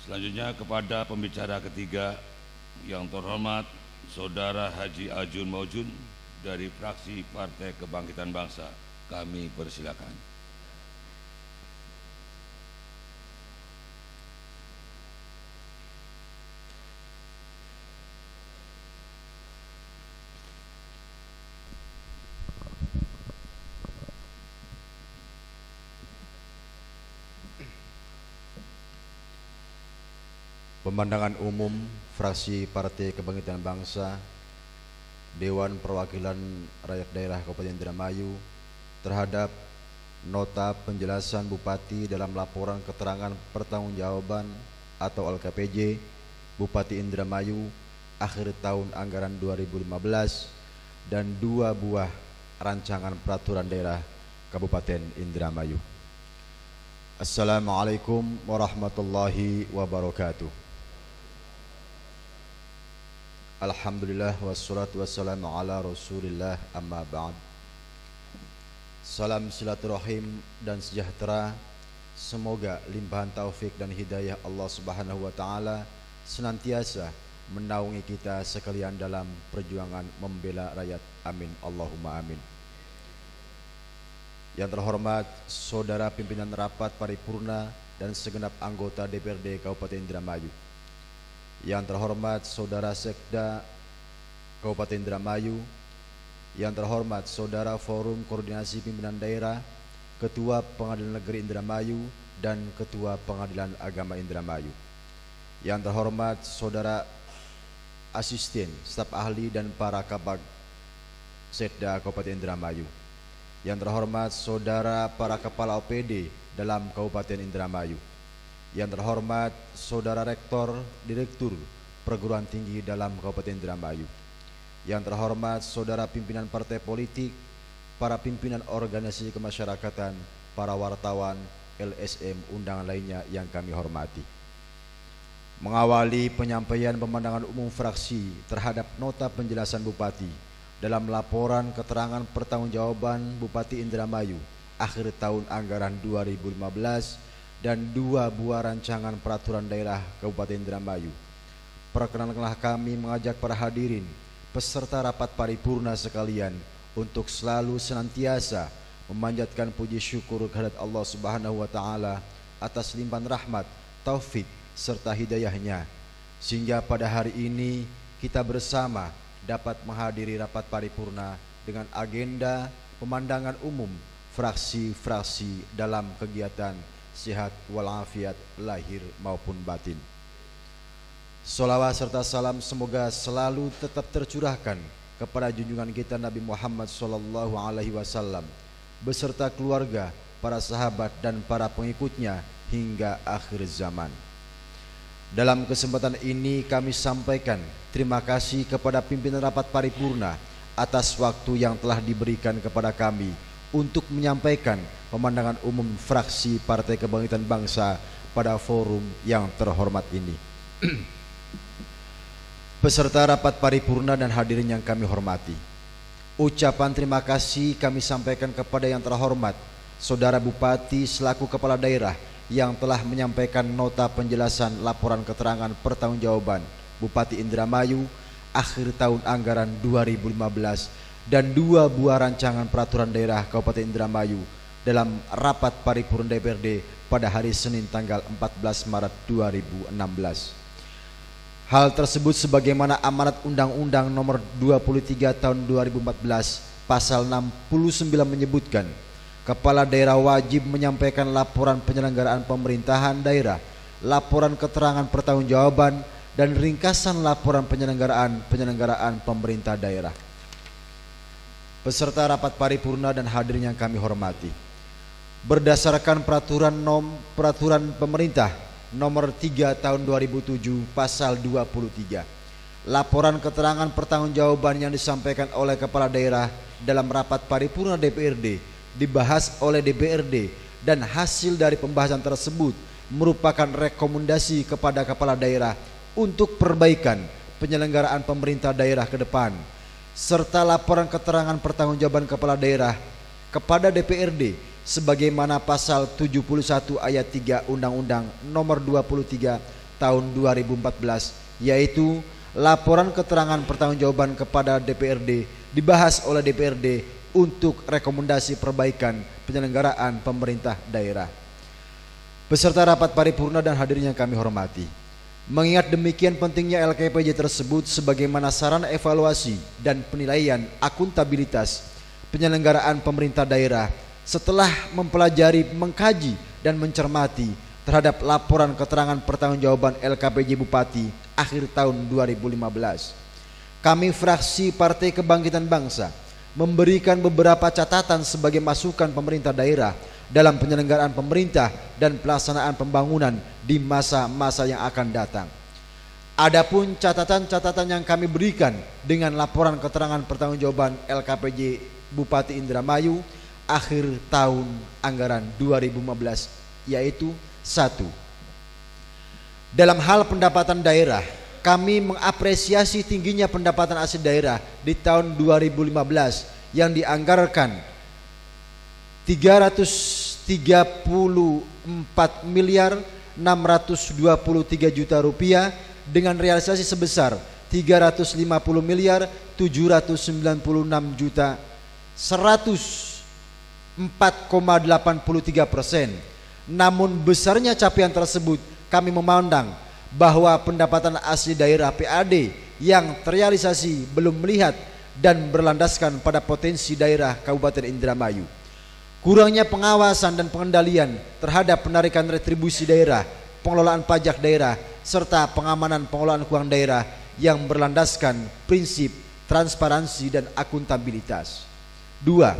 Selanjutnya kepada pembicara ketiga yang terhormat Saudara Haji Ajun Maujun dari fraksi Partai Kebangkitan Bangsa, kami persilakan. Pemandangan umum fraksi Partai Kebangkitan Bangsa Dewan Perwakilan Rakyat Daerah Kabupaten Indramayu terhadap nota penjelasan Bupati dalam laporan keterangan pertanggungjawaban atau LKPJ Bupati Indramayu akhir tahun anggaran 2015 dan 2 buah rancangan peraturan daerah Kabupaten Indramayu. Assalamualaikum warahmatullahi wabarakatuh. Alhamdulillah wassalatu wassalamu ala rasulillah amma ba'd. Salam silaturahim dan sejahtera, semoga limpahan taufik dan hidayah Allah subhanahu wa ta'ala senantiasa menaungi kita sekalian dalam perjuangan membela rakyat. Amin Allahumma amin. Yang terhormat Saudara Pimpinan Rapat Paripurna dan segenap anggota DPRD Kabupaten Indramayu, yang terhormat Saudara Sekda Kabupaten Indramayu, yang terhormat Saudara Forum Koordinasi Pimpinan Daerah, Ketua Pengadilan Negeri Indramayu dan Ketua Pengadilan Agama Indramayu, yang terhormat Saudara Asisten, Staf Ahli dan para Kabag Sekda Kabupaten Indramayu, yang terhormat Saudara para Kepala OPD dalam Kabupaten Indramayu, yang terhormat Saudara Rektor, Direktur Perguruan Tinggi dalam Kabupaten Indramayu, yang terhormat Saudara Pimpinan Partai Politik, para pimpinan organisasi kemasyarakatan, para wartawan, LSM, undangan lainnya yang kami hormati. Mengawali penyampaian pemandangan umum fraksi terhadap nota penjelasan Bupati dalam laporan keterangan pertanggungjawaban Bupati Indramayu akhir tahun anggaran 2015 dan 2 buah rancangan peraturan daerah Kabupaten Indramayu, perkenankanlah kami mengajak para hadirin peserta rapat paripurna sekalian untuk selalu senantiasa memanjatkan puji syukur kehadirat Allah Subhanahu wa taala atas limpahan rahmat, taufik serta hidayahnya, sehingga pada hari ini kita bersama dapat menghadiri rapat paripurna dengan agenda pemandangan umum fraksi-fraksi dalam kegiatan sehat walafiat lahir maupun batin. Salawat serta salam semoga selalu tetap tercurahkan kepada junjungan kita Nabi Muhammad sallallahu alaihi wasallam beserta keluarga, para sahabat dan para pengikutnya hingga akhir zaman. Dalam kesempatan ini kami sampaikan terima kasih kepada pimpinan rapat paripurna atas waktu yang telah diberikan kepada kami untuk menyampaikan pemandangan umum fraksi Partai Kebangkitan Bangsa pada forum yang terhormat ini. Peserta rapat paripurna dan hadirin yang kami hormati, ucapan terima kasih kami sampaikan kepada yang terhormat Saudara Bupati selaku Kepala Daerah yang telah menyampaikan nota penjelasan laporan keterangan pertanggungjawaban Bupati Indramayu akhir tahun anggaran 2015 dan 2 buah rancangan peraturan daerah Kabupaten Indramayu dalam rapat paripurna DPRD pada hari Senin tanggal 14 Maret 2016. Hal tersebut sebagaimana amanat Undang-Undang Nomor 23 Tahun 2014 Pasal 69 menyebutkan, Kepala Daerah wajib menyampaikan laporan penyelenggaraan pemerintahan daerah, laporan keterangan pertanggungjawaban dan ringkasan laporan penyelenggaraan pemerintah daerah. Peserta rapat paripurna dan hadirin yang kami hormati, berdasarkan peraturan pemerintah Nomor 3 Tahun 2007 Pasal 23, laporan keterangan pertanggungjawaban yang disampaikan oleh Kepala Daerah dalam rapat paripurna DPRD dibahas oleh DPRD dan hasil dari pembahasan tersebut merupakan rekomendasi kepada Kepala Daerah untuk perbaikan penyelenggaraan pemerintah daerah ke depan, serta laporan keterangan pertanggungjawaban Kepala Daerah kepada DPRD sebagaimana pasal 71 ayat 3 Undang-Undang Nomor 23 tahun 2014, yaitu laporan keterangan pertanggungjawaban kepada DPRD dibahas oleh DPRD untuk rekomendasi perbaikan penyelenggaraan pemerintah daerah. Beserta rapat paripurna dan hadirnya kami hormati. Mengingat demikian pentingnya LKPJ tersebut sebagaimana sarana evaluasi dan penilaian akuntabilitas penyelenggaraan pemerintah daerah, setelah mempelajari, mengkaji, dan mencermati terhadap laporan keterangan pertanggungjawaban LKPJ Bupati akhir tahun 2015, kami fraksi Partai Kebangkitan Bangsa memberikan beberapa catatan sebagai masukan pemerintah daerah dalam penyelenggaraan pemerintah dan pelaksanaan pembangunan di masa-masa yang akan datang. Adapun catatan-catatan yang kami berikan dengan laporan keterangan pertanggungjawaban LKPJ Bupati Indramayu akhir tahun anggaran 2015, yaitu 1. Dalam hal pendapatan daerah, kami mengapresiasi tingginya pendapatan asli daerah di tahun 2015 yang dianggarkan 334 miliar 623 juta rupiah dengan realisasi sebesar 350 miliar 796 juta 104,83%. Namun besarnya capaian tersebut kami memandang bahwa pendapatan asli daerah PAD yang terrealisasi belum melihat dan berlandaskan pada potensi daerah Kabupaten Indramayu. Kurangnya pengawasan dan pengendalian terhadap penarikan retribusi daerah, pengelolaan pajak daerah, serta pengamanan pengelolaan keuangan daerah yang berlandaskan prinsip transparansi dan akuntabilitas. 2.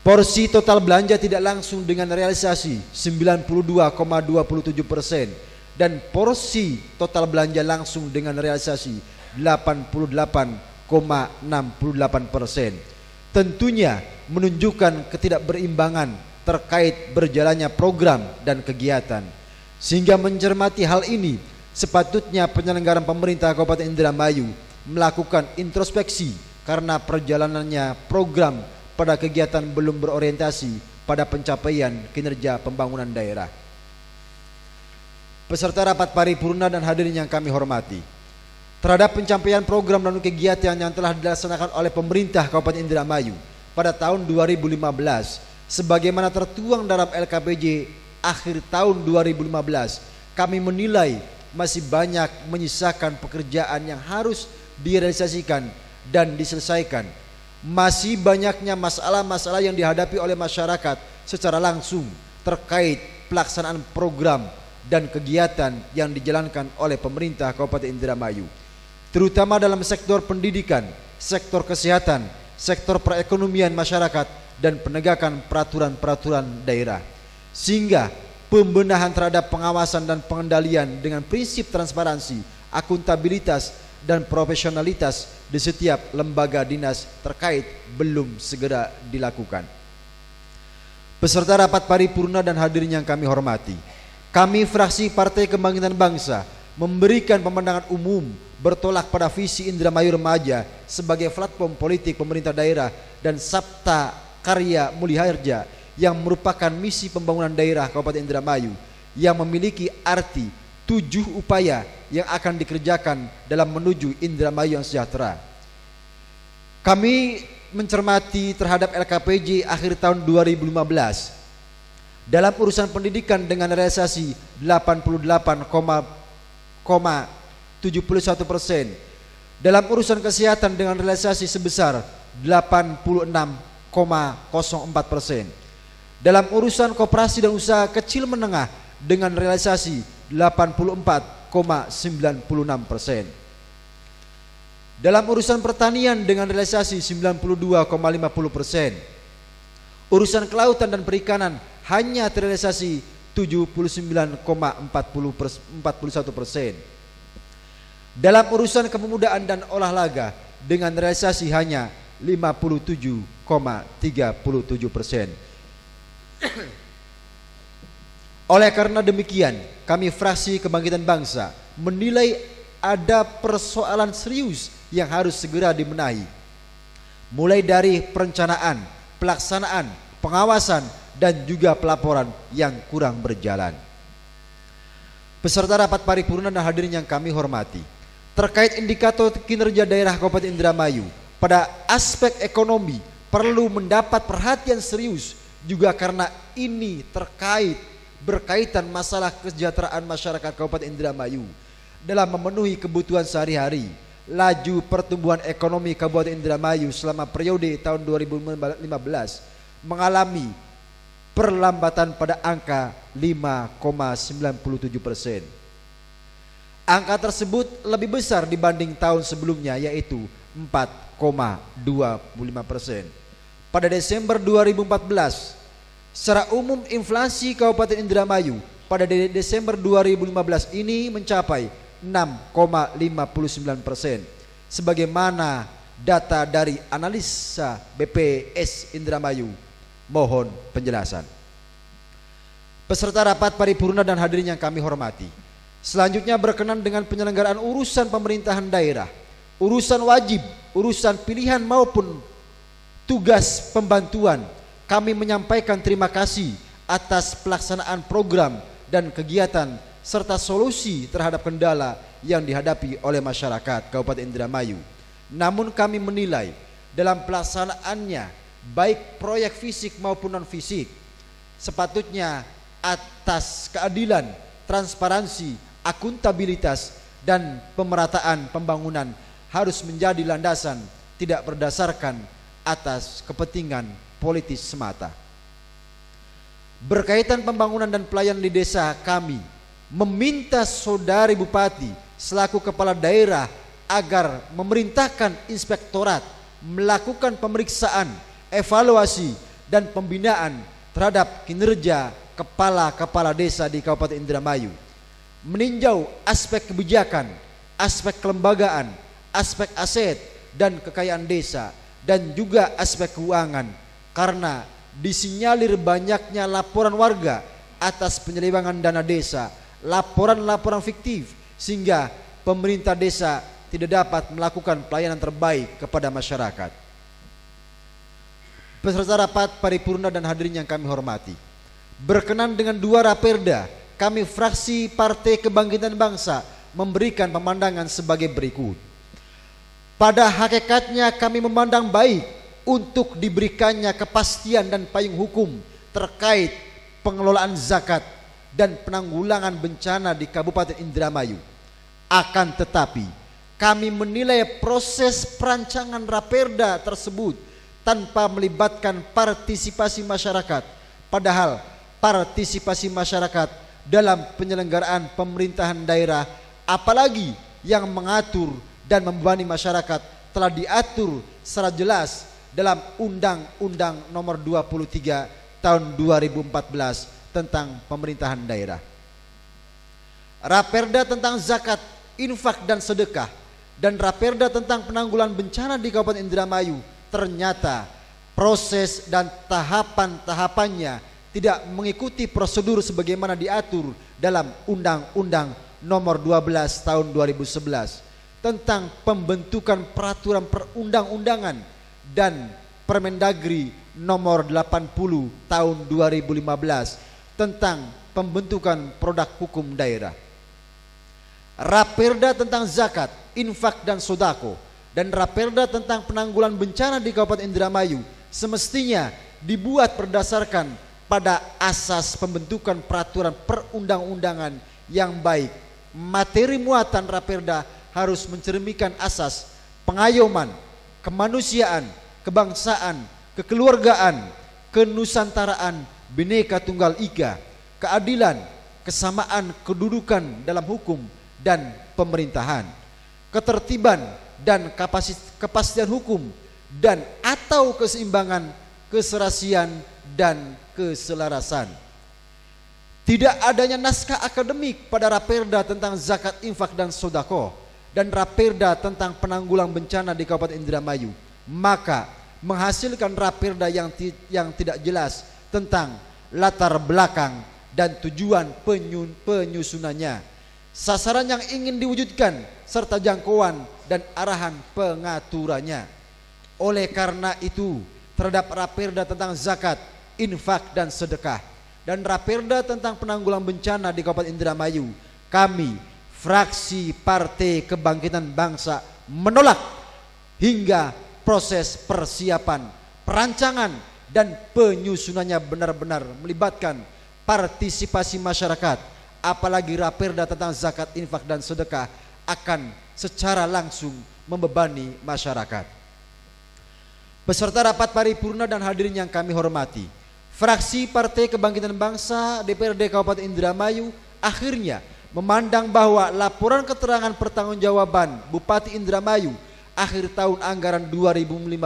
Porsi total belanja tidak langsung dengan realisasi 92,27% dan porsi total belanja langsung dengan realisasi 88,68%. Tentunya menunjukkan ketidakberimbangan terkait berjalannya program dan kegiatan. Sehingga mencermati hal ini, sepatutnya penyelenggaraan pemerintah Kabupaten Indramayu melakukan introspeksi karena perjalanannya program pada kegiatan belum berorientasi pada pencapaian kinerja pembangunan daerah. Peserta rapat paripurna dan hadirin yang kami hormati, terhadap pencapaian program dan kegiatan yang telah dilaksanakan oleh pemerintah Kabupaten Indramayu pada tahun 2015 sebagaimana tertuang dalam LKPJ akhir tahun 2015, kami menilai masih banyak menyisakan pekerjaan yang harus direalisasikan dan diselesaikan. Masih banyaknya masalah-masalah yang dihadapi oleh masyarakat secara langsung terkait pelaksanaan program dan kegiatan yang dijalankan oleh pemerintah Kabupaten Indramayu, terutama dalam sektor pendidikan, sektor kesehatan, sektor perekonomian masyarakat, dan penegakan peraturan-peraturan daerah. Sehingga pembenahan terhadap pengawasan dan pengendalian dengan prinsip transparansi, akuntabilitas, dan profesionalitas di setiap lembaga dinas terkait belum segera dilakukan. Peserta rapat paripurna dan hadirin yang kami hormati, kami fraksi Partai Kebangkitan Bangsa memberikan pemandangan umum bertolak pada visi Indramayu Remaja sebagai platform politik pemerintah daerah dan Sabta Karya Muliharja yang merupakan misi pembangunan daerah Kabupaten Indramayu yang memiliki arti 7 upaya yang akan dikerjakan dalam menuju Indramayu yang sejahtera. Kami mencermati terhadap LKPJ akhir tahun 2015 dalam urusan pendidikan dengan realisasi 88,71%, dalam urusan kesehatan dengan realisasi sebesar 86,04%, dalam urusan koperasi dan usaha kecil menengah dengan realisasi 84,96%, dalam urusan pertanian dengan realisasi 92,50%, urusan kelautan dan perikanan hanya terrealisasi 79,41%, dalam urusan kepemudaan dan olahraga dengan realisasi hanya 57,37%. Oleh karena demikian, kami fraksi Kebangkitan Bangsa menilai ada persoalan serius yang harus segera dibenahi, mulai dari perencanaan, pelaksanaan, pengawasan, dan juga pelaporan yang kurang berjalan. Peserta rapat paripurna dan hadirin yang kami hormati, terkait indikator kinerja daerah Kabupaten Indramayu pada aspek ekonomi perlu mendapat perhatian serius juga karena ini berkaitan masalah kesejahteraan masyarakat Kabupaten Indramayu dalam memenuhi kebutuhan sehari-hari. Laju pertumbuhan ekonomi Kabupaten Indramayu selama periode tahun 2015 mengalami perlambatan pada angka 5,97%. Angka tersebut lebih besar dibanding tahun sebelumnya, yaitu 4,25%. Pada Desember 2014, secara umum inflasi Kabupaten Indramayu pada Desember 2015 ini mencapai 6,59%. Sebagaimana data dari analisa BPS Indramayu. Mohon penjelasan. Peserta rapat paripurna dan hadirin yang kami hormati, selanjutnya berkenan dengan penyelenggaraan urusan pemerintahan daerah, urusan wajib, urusan pilihan maupun tugas pembantuan. Kami menyampaikan terima kasih atas pelaksanaan program dan kegiatan serta solusi terhadap kendala yang dihadapi oleh masyarakat Kabupaten Indramayu. Namun kami menilai dalam pelaksanaannya baik proyek fisik maupun non fisik sepatutnya atas keadilan, transparansi, akuntabilitas dan pemerataan pembangunan harus menjadi landasan, tidak berdasarkan atas kepentingan politis semata. Berkaitan pembangunan dan pelayanan di desa, kami meminta Saudari Bupati selaku kepala daerah agar memerintahkan inspektorat melakukan pemeriksaan, evaluasi dan pembinaan terhadap kinerja kepala-kepala desa di Kabupaten Indramayu, meninjau aspek kebijakan, aspek kelembagaan, aspek aset dan kekayaan desa, dan juga aspek keuangan, karena disinyalir banyaknya laporan warga atas penyelewengan dana desa, laporan-laporan fiktif, sehingga pemerintah desa tidak dapat melakukan pelayanan terbaik kepada masyarakat. Peserta rapat paripurna dan hadirin yang kami hormati, berkenan dengan dua raperda, kami fraksi Partai Kebangkitan Bangsa memberikan pemandangan sebagai berikut. Pada hakikatnya kami memandang baik untuk diberikannya kepastian dan payung hukum terkait pengelolaan zakat dan penanggulangan bencana di Kabupaten Indramayu. Akan tetapi kami menilai proses perancangan raperda tersebut tanpa melibatkan partisipasi masyarakat, padahal partisipasi masyarakat dalam penyelenggaraan pemerintahan daerah, apalagi yang mengatur dan membebani masyarakat, telah diatur secara jelas dalam Undang-Undang Nomor 23 Tahun 2014 tentang pemerintahan daerah. Raperda tentang zakat, infak dan sedekah, dan raperda tentang penanggulangan bencana di Kabupaten Indramayu, ternyata proses dan tahapan-tahapannya tidak mengikuti prosedur sebagaimana diatur dalam Undang-Undang Nomor 12 Tahun 2011 tentang pembentukan peraturan perundang-undangan dan Permendagri Nomor 80 Tahun 2015 tentang pembentukan produk hukum daerah. Raperda tentang zakat, infak dan sodako, dan raperda tentang penanggulangan bencana di Kabupaten Indramayu semestinya dibuat berdasarkan pada asas pembentukan peraturan perundang-undangan yang baik. Materi muatan raperda harus mencerminkan asas pengayoman, kemanusiaan, kebangsaan, kekeluargaan, kenusantaraan, Bhinneka Tunggal Ika, keadilan, kesamaan kedudukan dalam hukum dan pemerintahan, ketertiban dan kepastian hukum, dan atau keseimbangan, keserasian dan keselarasan. Tidak adanya naskah akademik pada raperda tentang zakat, infak dan sodako, dan raperda tentang penanggulangan bencana di Kabupaten Indramayu, maka menghasilkan raperda yang tidak jelas tentang latar belakang dan tujuan penyusunannya, sasaran yang ingin diwujudkan, serta jangkauan dan arahan pengaturannya. Oleh karena itu, terhadap raperda tentang zakat, infak dan sedekah, dan raperda tentang penanggulangan bencana di Kabupaten Indramayu, kami fraksi Partai Kebangkitan Bangsa menolak hingga proses persiapan, perancangan dan penyusunannya benar-benar melibatkan partisipasi masyarakat, apalagi raperda tentang zakat, infak dan sedekah akan secara langsung membebani masyarakat. Beserta rapat paripurna dan hadirin yang kami hormati, fraksi Partai Kebangkitan Bangsa DPRD Kabupaten Indramayu akhirnya memandang bahwa laporan keterangan pertanggungjawaban Bupati Indramayu akhir tahun anggaran 2015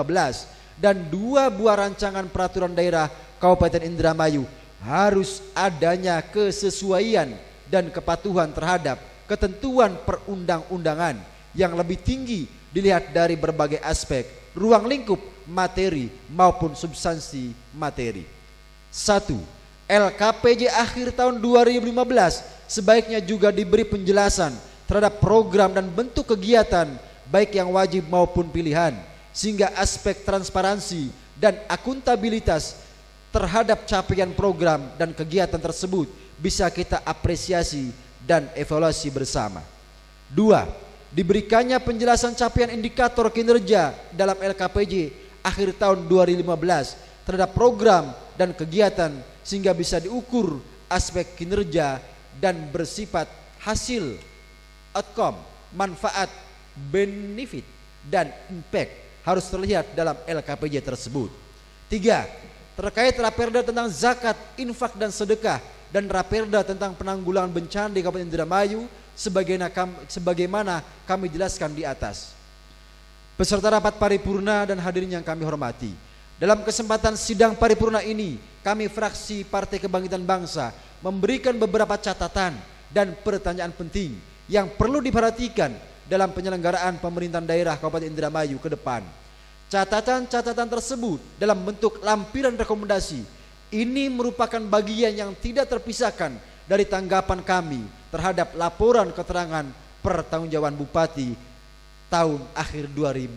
dan 2 buah rancangan peraturan daerah Kabupaten Indramayu harus adanya kesesuaian dan kepatuhan terhadap ketentuan perundang-undangan yang lebih tinggi dilihat dari berbagai aspek, ruang lingkup materi maupun substansi materi. 1. LKPJ akhir tahun 2015 sebaiknya juga diberi penjelasan terhadap program dan bentuk kegiatan baik yang wajib maupun pilihan, sehingga aspek transparansi dan akuntabilitas terhadap capaian program dan kegiatan tersebut bisa kita apresiasi dan evaluasi bersama. 2. Diberikannya penjelasan capaian indikator kinerja dalam LKPJ akhir tahun 2015 terhadap program dan kegiatan sehingga bisa diukur aspek kinerja dan bersifat hasil, outcome, manfaat, benefit dan impact harus terlihat dalam LKPJ tersebut. 3. Terkait raperda tentang zakat, infak dan sedekah dan raperda tentang penanggulangan bencana di Kabupaten Indramayu sebagaimana kami jelaskan di atas. Beserta rapat paripurna dan hadirin yang kami hormati, dalam kesempatan sidang paripurna ini kami fraksi Partai Kebangkitan Bangsa memberikan beberapa catatan dan pertanyaan penting yang perlu diperhatikan dalam penyelenggaraan pemerintahan daerah Kabupaten Indramayu ke depan. Catatan-catatan tersebut dalam bentuk lampiran rekomendasi ini merupakan bagian yang tidak terpisahkan dari tanggapan kami terhadap laporan keterangan pertanggungjawaban Bupati tahun akhir 2015.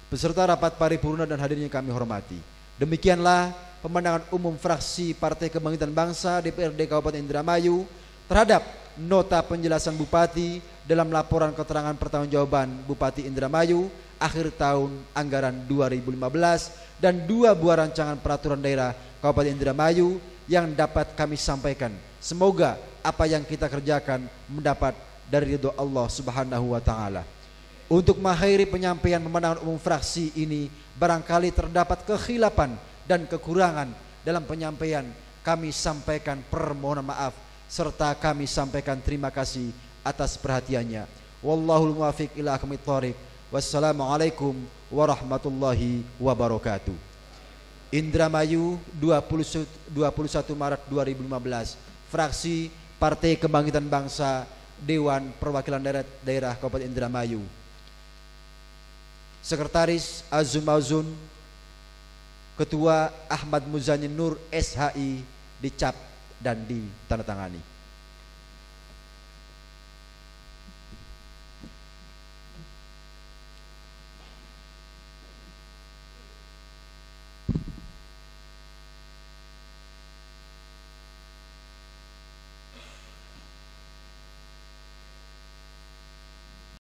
Beserta rapat paripurna dan hadirin yang kami hormati, demikianlah pemandangan umum fraksi Partai Kebangkitan Bangsa DPRD Kabupaten Indramayu terhadap nota penjelasan Bupati dalam laporan keterangan pertanggungjawaban Bupati Indramayu akhir tahun anggaran 2015 dan 2 buah rancangan peraturan daerah Kabupaten Indramayu yang dapat kami sampaikan. Semoga apa yang kita kerjakan mendapat dari ridho Allah Subhanahu wa taala. Untuk mengakhiri penyampaian pemandangan umum fraksi ini, barangkali terdapat kekhilafan dan kekurangan dalam penyampaian, kami sampaikan permohonan maaf serta kami sampaikan terima kasih atas perhatiannya. Wallahul muwaffiq ila aqwamit thoriq. Wassalamualaikum warahmatullahi wabarakatuh. Indramayu 21 Maret 2015, fraksi Partai Kebangkitan Bangsa, Dewan Perwakilan Daerah Kabupaten Indramayu. Sekretaris Azum Mauzun, Ketua Ahmad Muzanin Nur SHI, dicap dan ditandatangani.